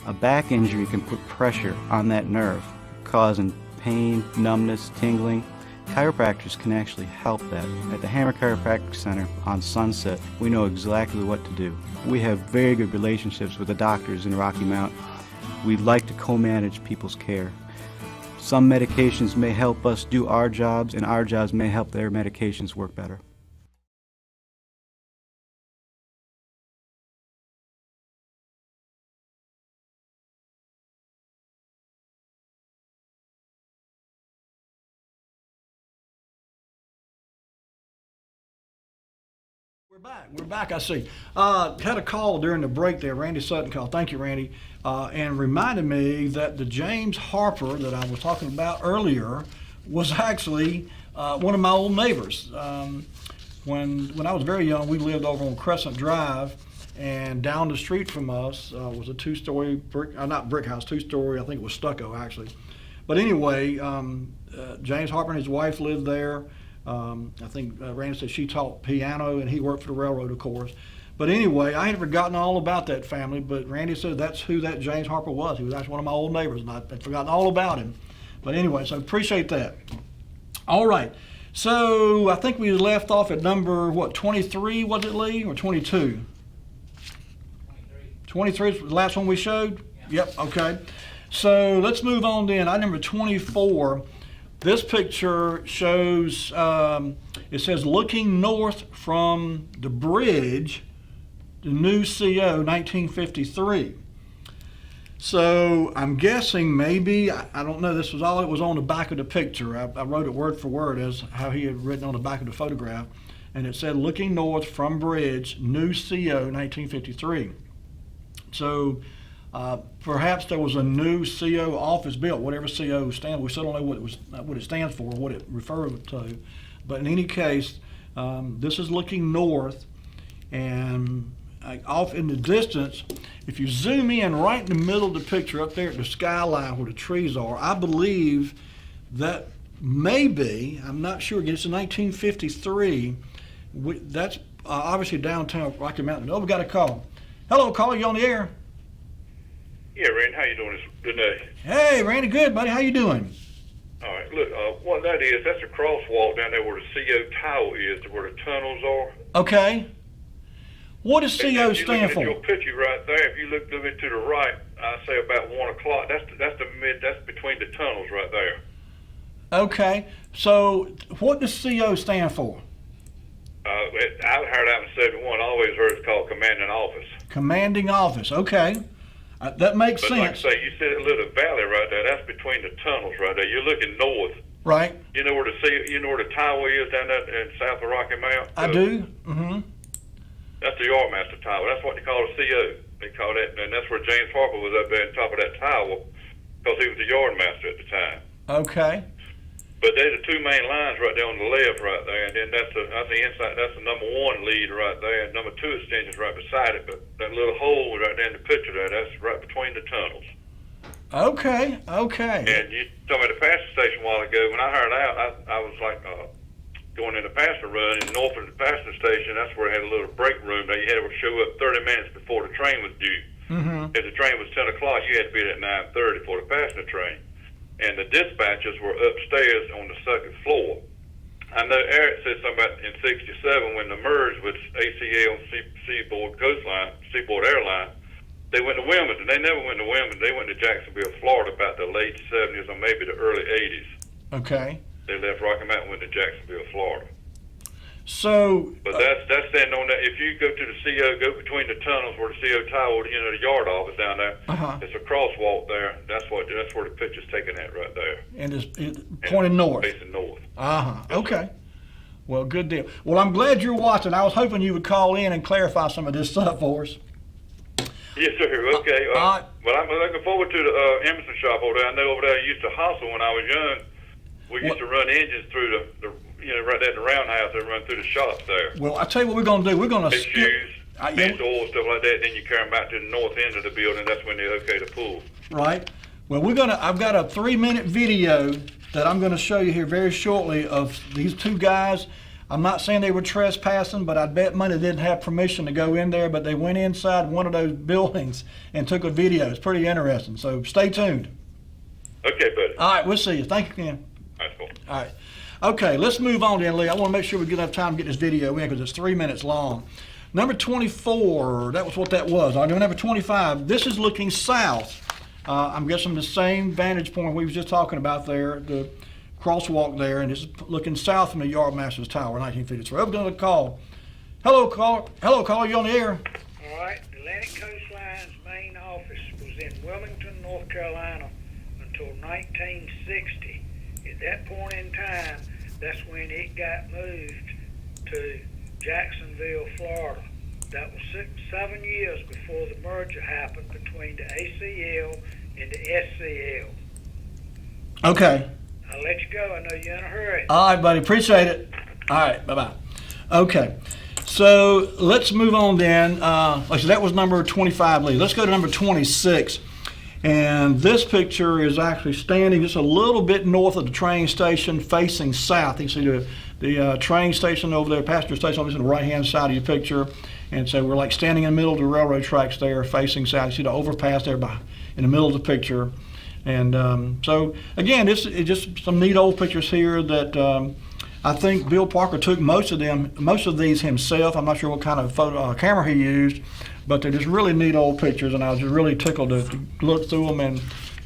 A back injury can put pressure on that nerve, causing pain, numbness, tingling. Chiropractors can actually help that. At the Hammer Chiropractic Center on Sunset, we know exactly what to do. We have very good relationships with the doctors in Rocky Mount. We like to co-manage people's care. Some medications may help us do our jobs, and our jobs may help their medications work better. We're back, I see. Had a call during the break there, Randy Sutton called. Thank you, Randy. And reminded me that the James Harper that I was talking about earlier was actually one of my old neighbors. When I was very young, we lived over on Crescent Drive, and down the street from us was a two-story brick, not brick house, two-story, I think it was stucco actually. But anyway, James Harper and his wife lived there. I think Randy said she taught piano and he worked for the railroad, of course. But anyway, I had forgotten all about that family, but Randy said that's who that James Harper was. He was actually one of my old neighbors, and I'd forgotten all about him. But anyway, so appreciate that. All right, so I think we left off at number, what, 23, was it, Lee, or 22? 23 is the last one we showed? Yeah. Yep, okay. So let's move on then. Item number 24. This picture shows, it says looking north from the bridge, the new CO 1953. So I'm guessing maybe, I don't know, this was all it was on the back of the picture. I wrote it word for word as how he had written on the back of the photograph. And it said looking north from bridge, new CO 1953. So perhaps there was a new CO office built, whatever CO stands. We still don't know what it stands for, what it refers to. But in any case, this is looking north, and off in the distance, if you zoom in right in the middle of the picture, up there at the skyline where the trees are, I believe that maybe, I'm not sure, again, it's in 1953. That's obviously downtown Rocky Mountain. Oh, we got a call. Hello, caller, you on the air? Yeah, Randy, how you doing this day? Hey, Randy, good, buddy. How you doing? All right, look, what that is, that's a crosswalk down there where the CO tower is, where the tunnels are. Okay. What does CO stand for? Your picture right there, if you look to the right, I say about 1 o'clock, that's between the tunnels right there. Okay, so what does CO stand for? I heard out in 71, I always heard it's called commanding office. Commanding office, okay. That makes sense. But like I say, you see that little valley right there, that's between the tunnels right there. You're looking north. Right. You know where the tower is down there in south of Rocky Mount? I do. Mm-hmm. That's the Yardmaster Tower. That's what they call a CO. They call that, and that's where James Harper was up there on top of that tower, because he was the Yardmaster at the time. Okay. But there's the two main lines right there on the left right there, and then that's the inside, that's the number 1 lead right there, and number 2 extension's right beside it, but that little hole right there in the picture there, that's right between the tunnels. Okay, okay. And you told me the passenger station a while ago, when I heard out, I was like going in the passenger run, and north of the passenger station, that's where it had a little break room that you had to show up 30 minutes before the train was due. Mm-hmm. If the train was 10 o'clock, you had to be there at 9:30 for the passenger train. And the dispatchers were upstairs on the second floor. I know Eric said something about in '67 when the merge with ACL Seaboard Airline, they went to Wilmington. They never went to Wilmington. They went to Jacksonville, Florida, about the late '70s or maybe the early '80s. Okay. They left Rocky Mountain, went to Jacksonville, Florida. So, but that's standing on that. If you go to the CO, go between the tunnels where the CO tower, the yard office down there. It's a crosswalk there. That's where the picture's taken at right there. And it's pointing north. Facing north. Okay. Well, good deal. Well, I'm glad you're watching. I was hoping you would call in and clarify some of this stuff for us. Yes, sir. Okay. Well, I'm looking forward to the Emerson shop over there. I know over there I used to hustle when I was young. We used to run engines through the right there at the roundhouse. They run through the shops there. Well, I tell you what we're going to do. We're going to skip shoes, bench oil, stuff like that. Then you carry them back to the north end of the building. That's when they're okay to pull. Right. Well, I've got a 3-minute video that I'm going to show you here very shortly of these two guys. I'm not saying they were trespassing, but I bet money they didn't have permission to go in there, but they went inside one of those buildings and took a video. It's pretty interesting. So stay tuned. Okay, buddy. All right, we'll see you. Thank you, Ken. All right, cool. All right. Okay, let's move on then, Lee. I want to make sure we get enough time to get this video in because it's 3 minutes long. Number 24, that was what that was. Number 25, this is looking south. I'm guessing the same vantage point we was just talking about there, the crosswalk there, and it's looking south from the Yardmaster's Tower, 1953. I've done a call. Hello, caller, you on the air? All right, Atlantic Coastline's main office was in Wilmington, North Carolina until 1960. At that point in time, that's when it got moved to Jacksonville, Florida. That was 7 years before the merger happened between the ACL and the SCL. Okay. I'll let you go. I know you're in a hurry. All right, buddy. Appreciate it. All right. Bye-bye. Okay. So let's move on then. So that was number 25, Lee. Let's go to number 26. And this picture is actually standing just a little bit north of the train station facing south. You see the train station over there, passenger station over on the right-hand side of your picture. And so we're like standing in the middle of the railroad tracks there facing south. You see the overpass there in the middle of the picture. And so, again, this is just some neat old pictures here that I think Bill Parker took most of these himself. I'm not sure what kind of camera he used, but they're just really neat old pictures, and I was just really tickled to look through them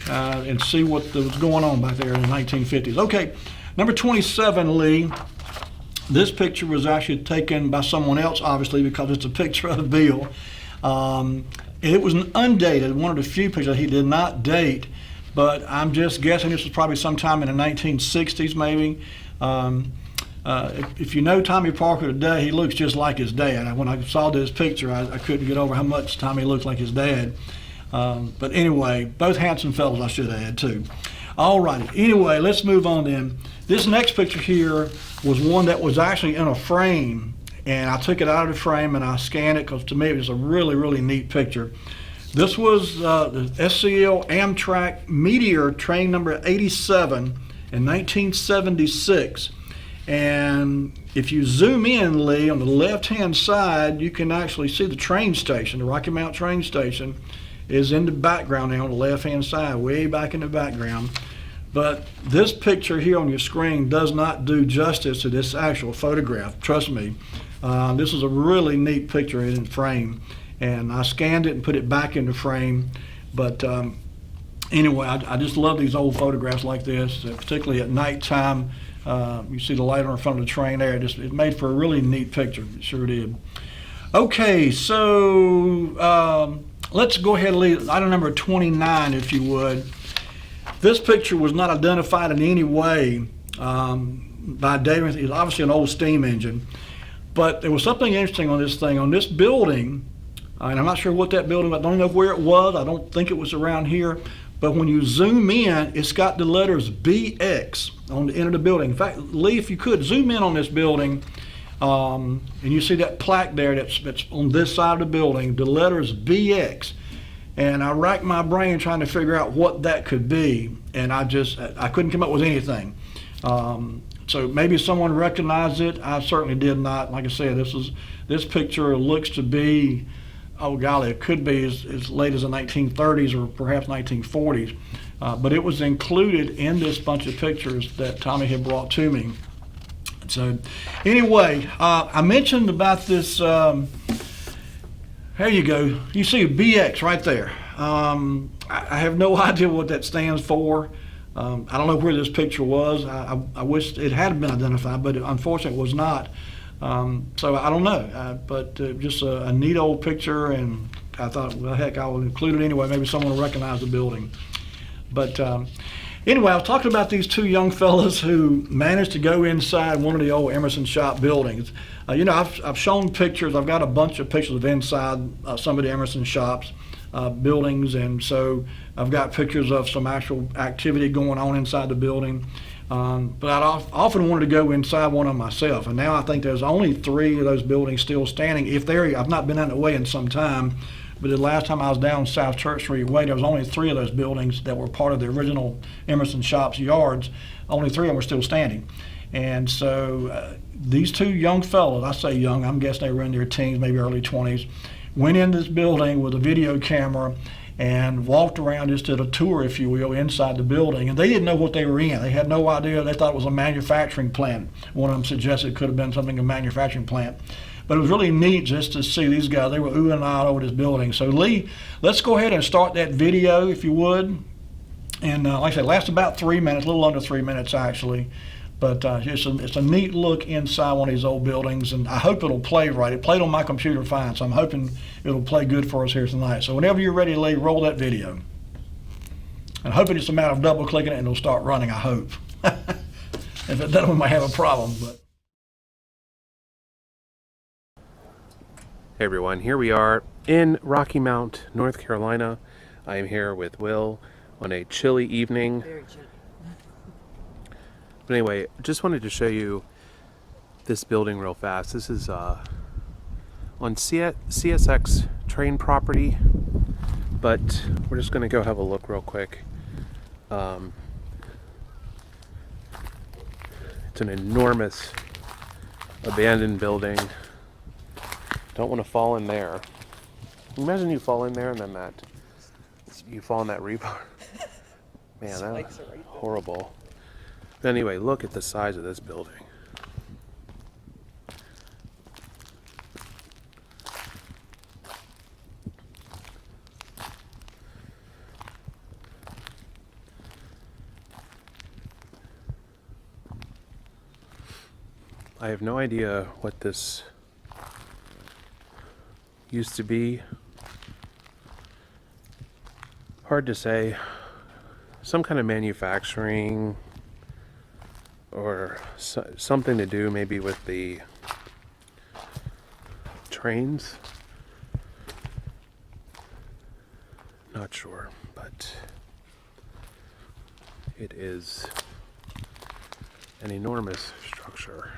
and see what was going on back there in the 1950s. Okay, number 27, Lee. This picture was actually taken by someone else, obviously, because it's a picture of Bill. It was an undated, one of the few pictures he did not date, but I'm just guessing this was probably sometime in the 1960s, maybe. If you know Tommy Parker today, he looks just like his dad. When I saw this picture, I couldn't get over how much Tommy looked like his dad. But anyway, both handsome fellows, I should add, too. All righty. Anyway, let's move on then. This next picture here was one that was actually in a frame, and I took it out of the frame and I scanned it because to me it was a really, really neat picture. This was the SCL Amtrak Meteor train number 87 in 1976. And if you zoom in, Lee, on the left-hand side, you can actually see the train station. The Rocky Mount train station is in the background now on the left-hand side, way back in the background. But this picture here on your screen does not do justice to this actual photograph, trust me. This is a really neat picture in frame, and I scanned it and put it back in the frame. But anyway, I just love these old photographs like this, particularly at nighttime. You see the light on the front of the train there. It made for a really neat picture. It sure did. Okay, so let's go ahead and leave item number 29, if you would. This picture was not identified in any way by David. It's obviously an old steam engine. But there was something interesting on this thing. On this building, and I'm not sure what that building was. I don't know where it was. I don't think it was around here. But when you zoom in, it's got the letters BX on the end of the building. In fact, Lee, if you could, zoom in on this building, and you see that plaque there that's on this side of the building, the letters BX. And I racked my brain trying to figure out what that could be, and I couldn't come up with anything. So maybe someone recognized it. I certainly did not. Like I said, this picture looks to be, oh golly, it could be as late as the 1930s or perhaps 1940s. But it was included in this bunch of pictures that Tommy had brought to me. So anyway, I mentioned about this, there you go. You see a BX right there. I have no idea what that stands for. I don't know where this picture was. I wish it had been identified, but unfortunately it was not. So I don't know, but just a neat old picture, and I thought, well, heck, I will include it anyway. Maybe someone will recognize the building. But anyway, I was talking about these two young fellas who managed to go inside one of the old Emerson Shop buildings. You know, I've shown pictures. I've got a bunch of pictures of inside some of the Emerson Shops buildings, and so I've got pictures of some actual activity going on inside the building. But I often wanted to go inside one of them myself, and now I think there's only 3 of those buildings still standing. I've not been out that way in some time, but the last time I was down South Church Street Way, there was only 3 of those buildings that were part of the original Emerson Shops yards. Only 3 of them were still standing. And so these 2 young fellows, I say young, I'm guessing they were in their teens, maybe early 20s, went in this building with a video camera and walked around, just did a tour, if you will, inside the building. And they didn't know what they were in. They had no idea. They thought it was a manufacturing plant. One of them suggested it could have been something, a manufacturing plant. But it was really neat just to see these guys. They were oohing and ahhing over this building. So Lee, let's go ahead and start that video, if you would. And like I said, it lasts about 3 minutes, a little under 3 minutes actually. But it's a neat look inside one of these old buildings, and I hope it'll play right. It played on my computer fine, so I'm hoping it'll play good for us here tonight. So whenever you're ready, Lee, roll that video. And I'm hoping it's a matter of double clicking it and it'll start running, I hope. If it doesn't, we might have a problem. But Hey everyone, here we are in Rocky Mount, North Carolina. I am here with Will on a chilly evening. Very chilly. But anyway, just wanted to show you this building real fast. This is on CSX train property, but we're just going to go have a look real quick. It's an enormous abandoned building. Don't want to fall in there. Imagine you fall in there and then you fall in that rebar. Man, that's horrible. But anyway, look at the size of this building. I have no idea what this used to be. Hard to say. Some kind of manufacturing or something to do maybe with the trains. Not sure, but it is an enormous structure.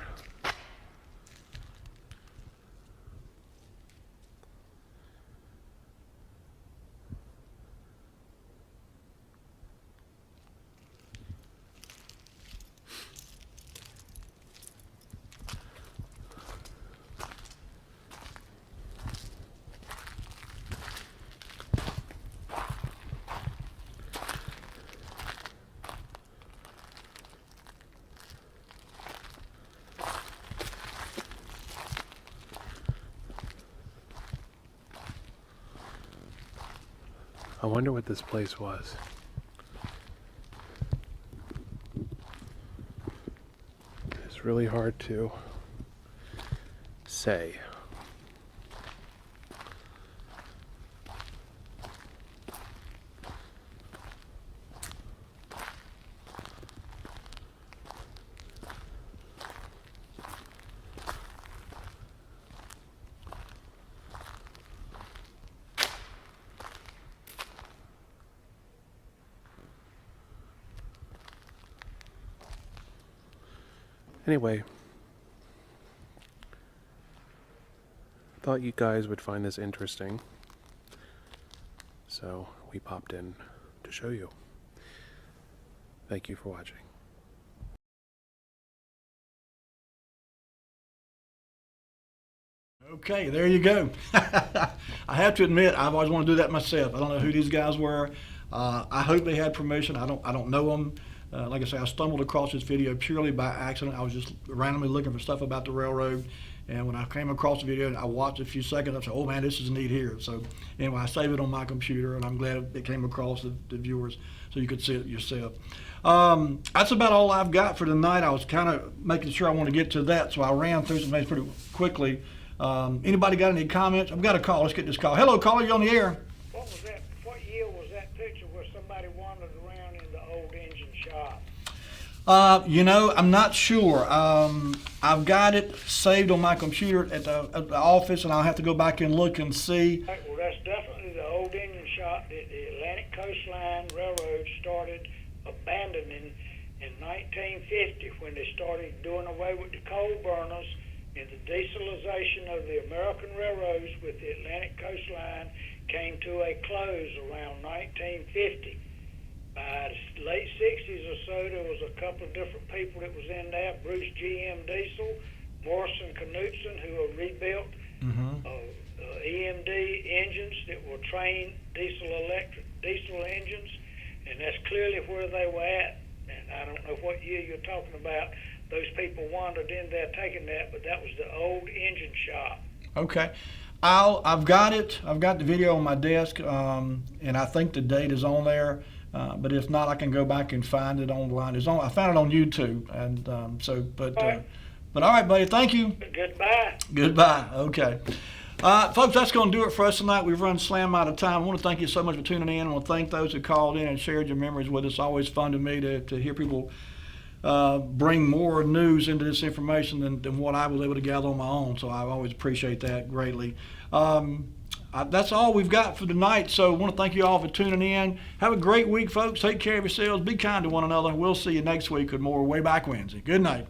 I wonder what this place was. It's really hard to say. Anyway, thought you guys would find this interesting, so we popped in to show you. Thank you for watching. okay, there you go. I have to admit, I've always wanted to do that myself. I don't know who these guys were. I hope they had permission. I don't know them. Like I say, I stumbled across this video purely by accident. I was just randomly looking for stuff about the railroad. And when I came across the video, I watched a few seconds. I said, "Oh man, this is neat here." So anyway, I saved it on my computer, and I'm glad it came across the viewers so you could see it yourself. That's about all I've got for tonight. I was kind of making sure I want to get to that, so I ran through some things pretty quickly. Anybody got any comments? I've got a call. Let's get this call. Hello, caller. You on the air? What was that? What year was that picture where somebody wandered around in the old engine shop? I'm not sure. I've got it saved on my computer at the office, and I'll have to go back and look and see. Right, well, that's definitely the old engine shop that the Atlantic Coastline Railroad started abandoning in 1950 when they started doing away with the coal burners and the dieselization of the American railroads with the Atlantic Coastline came to a close around 1950. By the late 60s or so, there was a couple of different people that was in there. Bruce G.M. Diesel, Morrison Knutson, who have rebuilt EMD engines that were trained diesel engines, and that's clearly where they were at. And I don't know what year you're talking about. Those people wandered in there taking that, but that was the old engine shop. Okay. I've got it. I've got the video on my desk, and I think the date is on there. But if not, I can go back and find it online. I found it on YouTube, and but all right, buddy. Thank you. Goodbye. Goodbye. Okay. Folks, that's going to do it for us tonight. We've run slam out of time. I want to thank you so much for tuning in. I want to thank those who called in and shared your memories with us. It's always fun to me to hear people bring more news into this information than what I was able to gather on my own. So I always appreciate that greatly. That's all we've got for tonight. So I want to thank you all for tuning in. Have a great week, folks. Take care of yourselves. Be kind to one another. We'll see you next week with more Way Back Wednesday. Good night.